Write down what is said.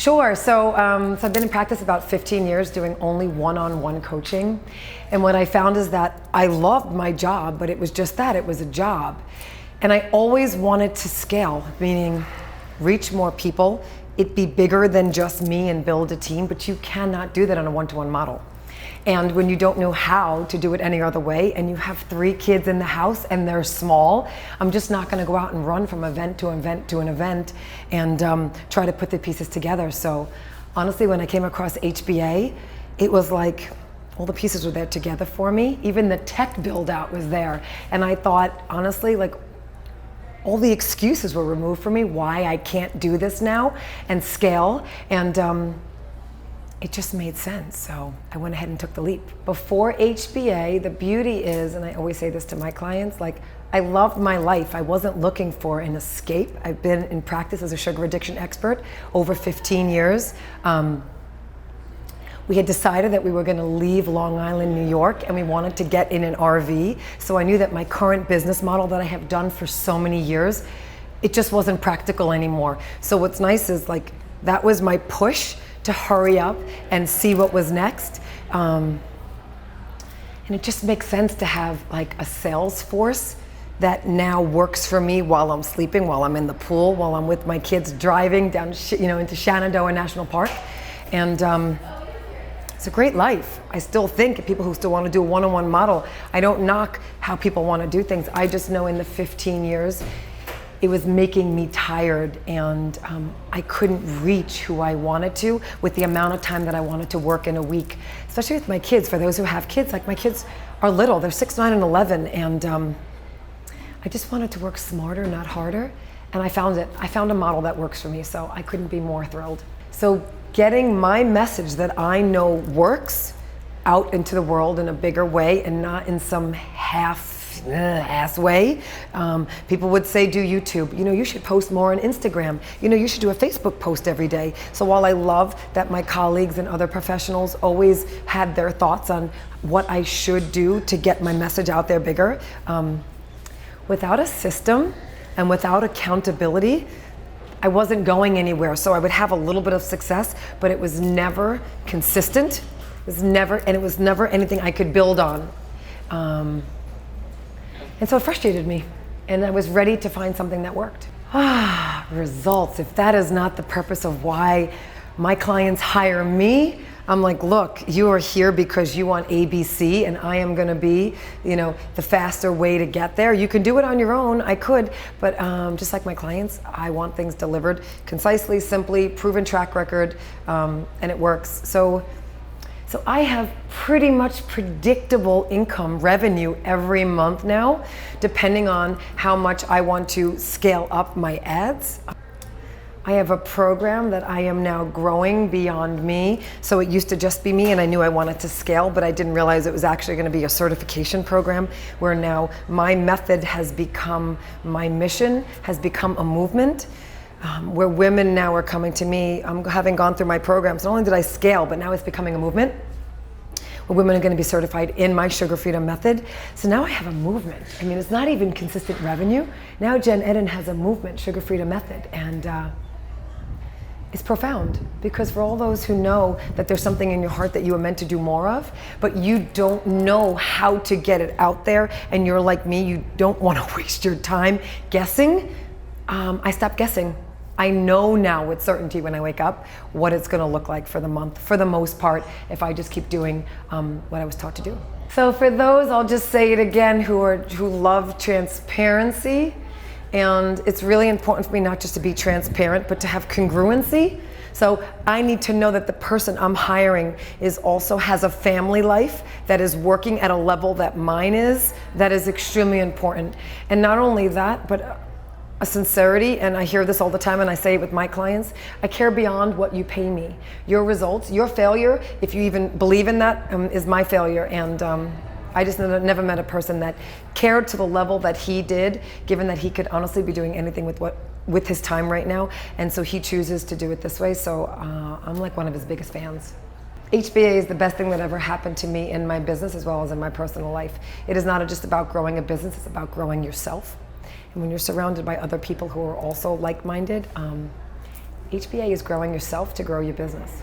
Sure. So I've been in practice about 15 years doing only one-on-one coaching. And what I found is that I loved my job, but it was just that, it was a job. And I always wanted to scale, meaning reach more people, it be bigger than just me and build a team, but you cannot do that on a one-to-one model. And when you don't know how to do it any other way, and you have 3 kids in the house and they're small, I'm just not gonna go out and run from event to event to an event and try to put the pieces together. So honestly, when I came across HBA, it was like all the pieces were there together for me. Even the tech build out was there. And I thought, honestly, like all the excuses were removed for me why I can't do this now and scale. And it just made sense, so I went ahead and took the leap. Before HBA, the beauty is, and I always say this to my clients, like I loved my life. I wasn't looking for an escape. I've been in practice as a sugar addiction expert over 15 years. We had decided that we were gonna leave Long Island, New York, and we wanted to get in an RV. So I knew that my current business model that I have done for so many years, it just wasn't practical anymore. So what's nice is like, that was my push to hurry up and see what was next. And it just makes sense to have like a sales force that now works for me while I'm sleeping, while I'm in the pool, while I'm with my kids driving down into Shenandoah National Park. And it's a great life. I still think people who still want to do a one-on-one model, I don't knock how people want to do things. I just know in the 15 years, it was making me tired, and I couldn't reach who I wanted to with the amount of time that I wanted to work in a week, especially with my kids. For those who have kids, like my kids are little, they're 6, 9, and 11, and I just wanted to work smarter, not harder, and I found it. I found a model that works for me, so I couldn't be more thrilled. So getting my message that I know works out into the world in a bigger way and not in some half-ass way. People would say, do YouTube. You should post more on Instagram. You should do a Facebook post every day. So while I love that my colleagues and other professionals always had their thoughts on what I should do to get my message out there bigger, without a system and without accountability, I wasn't going anywhere. So I would have a little bit of success, but it was never consistent. It was never anything I could build on. And so it frustrated me, and I was ready to find something that worked. Results. If that is not the purpose of why my clients hire me, I'm like, look, you are here because you want ABC, and I am gonna be, the faster way to get there. You can do it on your own, I could, but just like my clients, I want things delivered concisely, simply, proven track record, and it works. So I have pretty much predictable income revenue every month now, depending on how much I want to scale up my ads. I have a program that I am now growing beyond me. So it used to just be me, and I knew I wanted to scale, but I didn't realize it was actually going to be a certification program where now my method has become my mission, has become a movement. Where women now are coming to me, having gone through my programs. Not only did I scale, but now it's becoming a movement where women are going to be certified in my sugar freedom method. So now I have a movement. I mean, it's not even consistent revenue. Now Jen Eden has a movement, sugar freedom method, and it's profound, because for all those who know that there's something in your heart that you are meant to do more of, but you don't know how to get it out there, and you're like me, you don't want to waste your time guessing, I stopped guessing. I know now with certainty when I wake up what it's going to look like for the month, for the most part, if I just keep doing what I was taught to do. So for those, I'll just say it again, who love transparency, and it's really important for me not just to be transparent, but to have congruency. So I need to know that the person I'm hiring also has a family life that is working at a level that mine is. That is extremely important. And not only that, but a sincerity, and I hear this all the time, and I say it with my clients, I care beyond what you pay me. Your results, your failure, if you even believe in that, is my failure. And I just never met a person that cared to the level that he did, given that he could honestly be doing anything with his time right now, and so he chooses to do it this way. So I'm like one of his biggest fans. HBA is the best thing that ever happened to me in my business as well as in my personal life. It is not just about growing a business, it's about growing yourself. And when you're surrounded by other people who are also like-minded, HBA is growing yourself to grow your business.